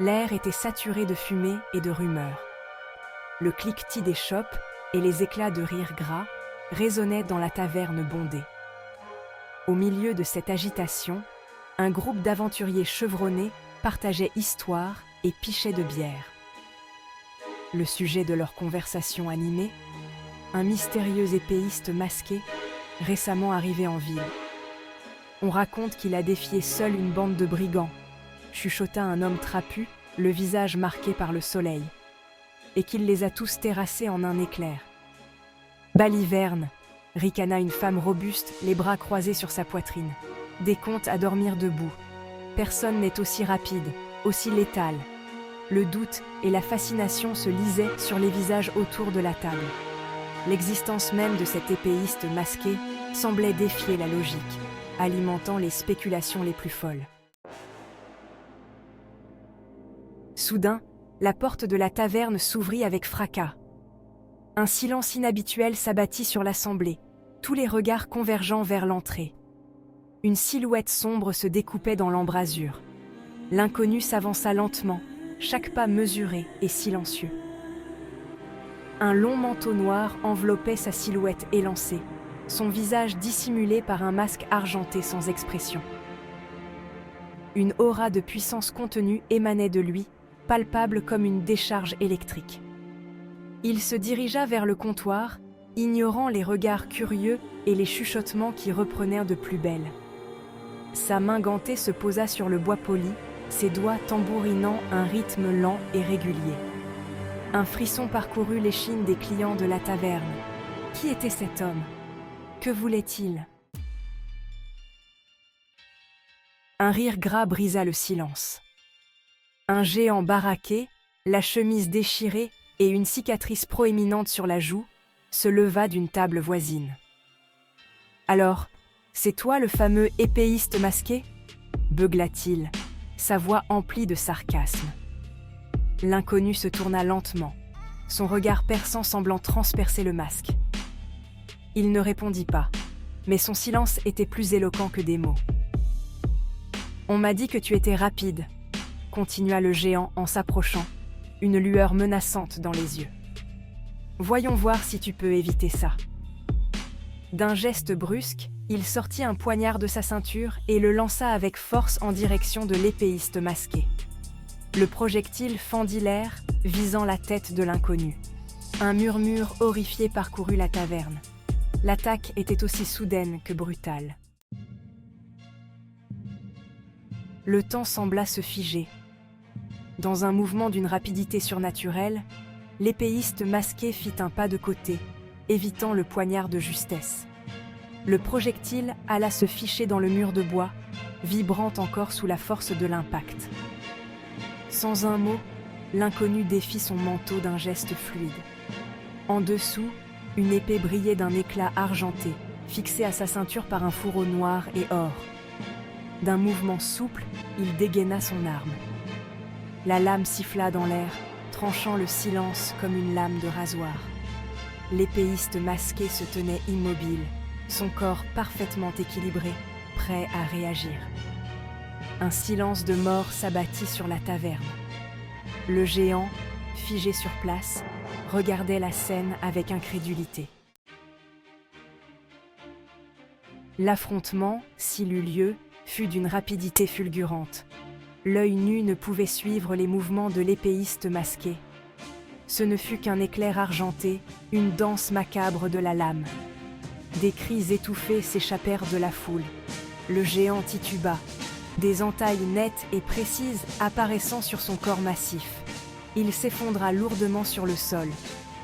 L'air était saturé de fumée et de rumeurs. Le cliquetis des chopes et les éclats de rire gras résonnaient dans la taverne bondée. Au milieu de cette agitation, un groupe d'aventuriers chevronnés partageait histoire et pichait de bière. Le sujet de leur conversation animée, un mystérieux épéiste masqué, récemment arrivé en ville. On raconte qu'il a défié seul une bande de brigands, chuchota un homme trapu, le visage marqué par le soleil, et qu'il les a tous terrassés en un éclair. Baliverne, ricana une femme robuste, les bras croisés sur sa poitrine. Des contes à dormir debout. Personne n'est aussi rapide, aussi létal. Le doute et la fascination se lisaient sur les visages autour de la table. L'existence même de cet épéiste masqué semblait défier la logique, alimentant les spéculations les plus folles. Soudain, la porte de la taverne s'ouvrit avec fracas. Un silence inhabituel s'abattit sur l'assemblée, tous les regards convergeant vers l'entrée. Une silhouette sombre se découpait dans l'embrasure. L'inconnu s'avança lentement, chaque pas mesuré et silencieux. Un long manteau noir enveloppait sa silhouette élancée, son visage dissimulé par un masque argenté sans expression. Une aura de puissance contenue émanait de lui, palpable comme une décharge électrique. Il se dirigea vers le comptoir, ignorant les regards curieux et les chuchotements qui reprenèrent de plus belle. Sa main gantée se posa sur le bois poli, ses doigts tambourinant un rythme lent et régulier. Un frisson parcourut l'échine des clients de la taverne. Qui était cet homme? Que voulait-il? Un rire gras brisa le silence. Un géant baraqué, la chemise déchirée et une cicatrice proéminente sur la joue, se leva d'une table voisine. « Alors, c'est toi le fameux épéiste masqué ?» beugla-t-il, sa voix emplie de sarcasme. L'inconnu se tourna lentement, son regard perçant semblant transpercer le masque. Il ne répondit pas, mais son silence était plus éloquent que des mots. « On m'a dit que tu étais rapide, » continua le géant en s'approchant, une lueur menaçante dans les yeux. « Voyons voir si tu peux éviter ça. » D'un geste brusque, il sortit un poignard de sa ceinture et le lança avec force en direction de l'épéiste masqué. Le projectile fendit l'air, visant la tête de l'inconnu. Un murmure horrifié parcourut la taverne. L'attaque était aussi soudaine que brutale. Le temps sembla se figer. Dans un mouvement d'une rapidité surnaturelle, l'épéiste masqué fit un pas de côté, évitant le poignard de justesse. Le projectile alla se ficher dans le mur de bois, vibrant encore sous la force de l'impact. Sans un mot, l'inconnu défit son manteau d'un geste fluide. En dessous, une épée brillait d'un éclat argenté, fixée à sa ceinture par un fourreau noir et or. D'un mouvement souple, il dégaina son arme. La lame siffla dans l'air, tranchant le silence comme une lame de rasoir. L'épéiste masqué se tenait immobile, son corps parfaitement équilibré, prêt à réagir. Un silence de mort s'abattit sur la taverne. Le géant, figé sur place, regardait la scène avec incrédulité. L'affrontement, s'il eut lieu, fut d'une rapidité fulgurante. L'œil nu ne pouvait suivre les mouvements de l'épéiste masqué. Ce ne fut qu'un éclair argenté, une danse macabre de la lame. Des cris étouffés s'échappèrent de la foule. Le géant tituba, des entailles nettes et précises apparaissant sur son corps massif. Il s'effondra lourdement sur le sol,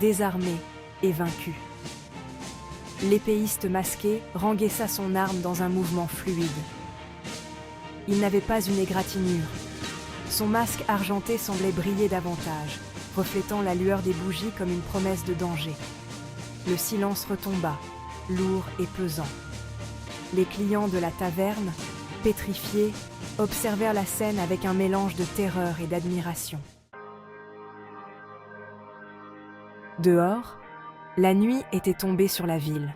désarmé et vaincu. L'épéiste masqué rengaissa son arme dans un mouvement fluide. Il n'avait pas une égratignure. Son masque argenté semblait briller davantage, reflétant la lueur des bougies comme une promesse de danger. Le silence retomba, lourd et pesant. Les clients de la taverne, pétrifiés, observèrent la scène avec un mélange de terreur et d'admiration. Dehors, la nuit était tombée sur la ville.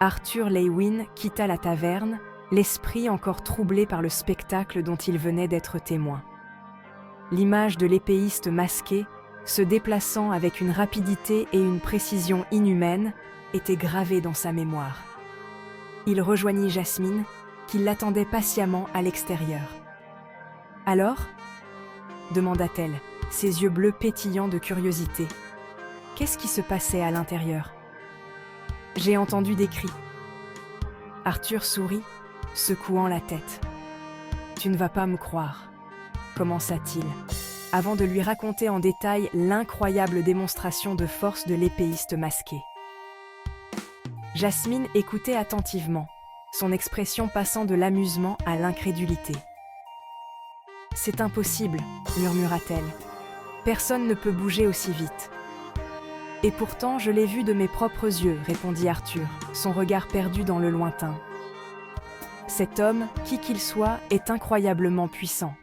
Arthur Leywin quitta la taverne, l'esprit encore troublé par le spectacle dont il venait d'être témoin. l'image de l'épéiste masqué, se déplaçant avec une rapidité et une précision inhumaines, était gravée dans sa mémoire. Il rejoignit Jasmine, qui l'attendait patiemment à l'extérieur. « Alors » demanda-t-elle, ses yeux bleus pétillants de curiosité. Qu'est-ce qui se passait à l'intérieur? J'ai entendu des cris. Arthur sourit, secouant la tête. Tu ne vas pas me croire, commença-t-il, avant de lui raconter en détail l'incroyable démonstration de force de l'épéiste masqué. Jasmine écoutait attentivement, son expression passant de l'amusement à l'incrédulité. « C'est impossible, murmura-t-elle. Personne ne peut bouger aussi vite. » « Et pourtant, je l'ai vu de mes propres yeux, » répondit Arthur, son regard perdu dans le lointain. « Cet homme, qui qu'il soit, est incroyablement puissant. »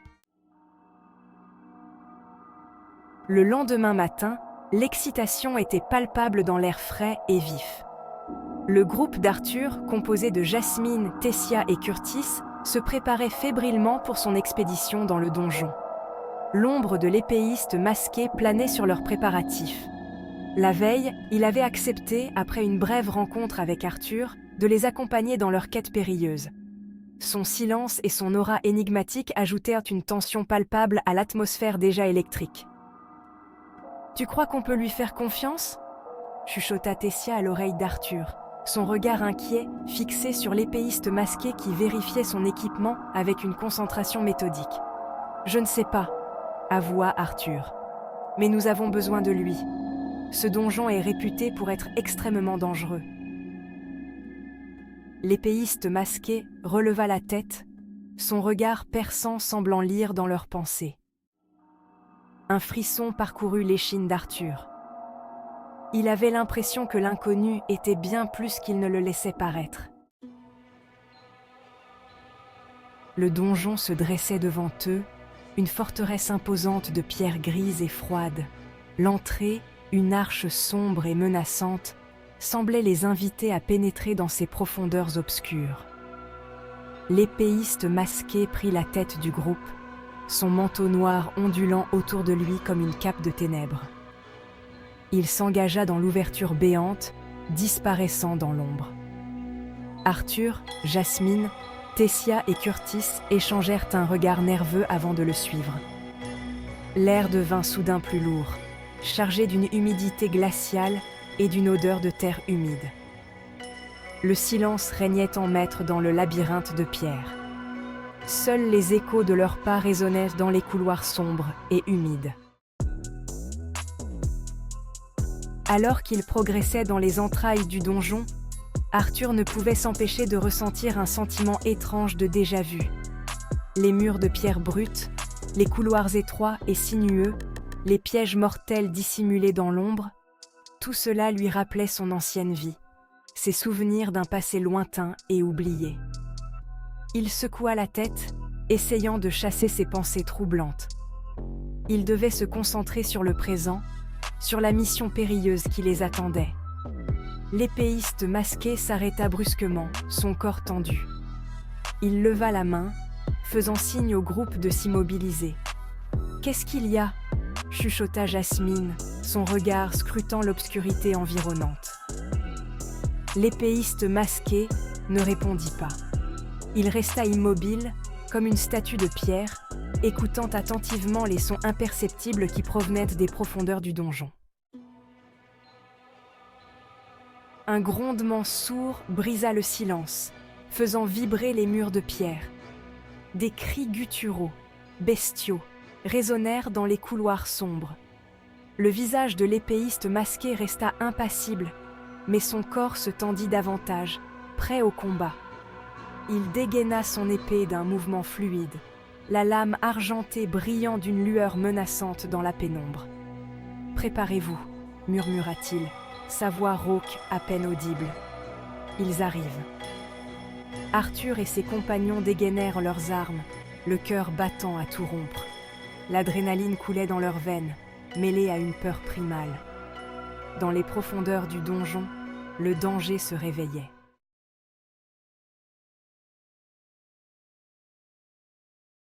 Le lendemain matin, l'excitation était palpable dans l'air frais et vif. Le groupe d'Arthur, composé de Jasmine, Tessia et Curtis, se préparait fébrilement pour son expédition dans le donjon. L'ombre de l'épéiste masqué planait sur leurs préparatifs. La veille, il avait accepté, après une brève rencontre avec Arthur, de les accompagner dans leur quête périlleuse. Son silence et son aura énigmatique ajoutèrent une tension palpable à l'atmosphère déjà électrique. « Tu crois qu'on peut lui faire confiance ?» chuchota Tessia à l'oreille d'Arthur, son regard inquiet fixé sur l'épéiste masqué qui vérifiait son équipement avec une concentration méthodique. « Je ne sais pas, » avoua Arthur, « mais nous avons besoin de lui. Ce donjon est réputé pour être extrêmement dangereux. » L'épéiste masqué releva la tête, son regard perçant semblant lire dans leurs pensées. Un frisson parcourut l'échine d'Arthur. Il avait l'impression que l'inconnu était bien plus qu'il ne le laissait paraître. Le donjon se dressait devant eux, une forteresse imposante de pierres grises et froides. L'entrée, une arche sombre et menaçante, semblait les inviter à pénétrer dans ces profondeurs obscures. L'épéiste masqué prit la tête du groupe, son manteau noir ondulant autour de lui comme une cape de ténèbres. Il s'engagea dans l'ouverture béante, disparaissant dans l'ombre. Arthur, Jasmine, Tessia et Curtis échangèrent un regard nerveux avant de le suivre. L'air devint soudain plus lourd, chargé d'une humidité glaciale et d'une odeur de terre humide. Le silence régnait en maître dans le labyrinthe de pierre. Seuls les échos de leurs pas résonnaient dans les couloirs sombres et humides. Alors qu'il progressait dans les entrailles du donjon, Arthur ne pouvait s'empêcher de ressentir un sentiment étrange de déjà-vu. Les murs de pierre brute, les couloirs étroits et sinueux, les pièges mortels dissimulés dans l'ombre, tout cela lui rappelait son ancienne vie, ses souvenirs d'un passé lointain et oublié. Il secoua la tête, essayant de chasser ses pensées troublantes. Il devait se concentrer sur le présent, sur la mission périlleuse qui les attendait. L'épéiste masqué s'arrêta brusquement, son corps tendu. Il leva la main, faisant signe au groupe de s'immobiliser. « Qu'est-ce qu'il y a ?» chuchota Jasmine, son regard scrutant l'obscurité environnante. L'épéiste masqué ne répondit pas. Il resta immobile, comme une statue de pierre, écoutant attentivement les sons imperceptibles qui provenaient des profondeurs du donjon. Un grondement sourd brisa le silence, faisant vibrer les murs de pierre. Des cris gutturaux, bestiaux, résonnèrent dans les couloirs sombres. Le visage de l'épéiste masqué resta impassible, mais son corps se tendit davantage, prêt au combat. Il dégaina son épée d'un mouvement fluide, la lame argentée brillant d'une lueur menaçante dans la pénombre. « Préparez-vous » murmura-t-il, sa voix rauque à peine audible. « Ils arrivent. » Arthur et ses compagnons dégainèrent leurs armes, le cœur battant à tout rompre. L'adrénaline coulait dans leurs veines, mêlée à une peur primale. Dans les profondeurs du donjon, le danger se réveillait.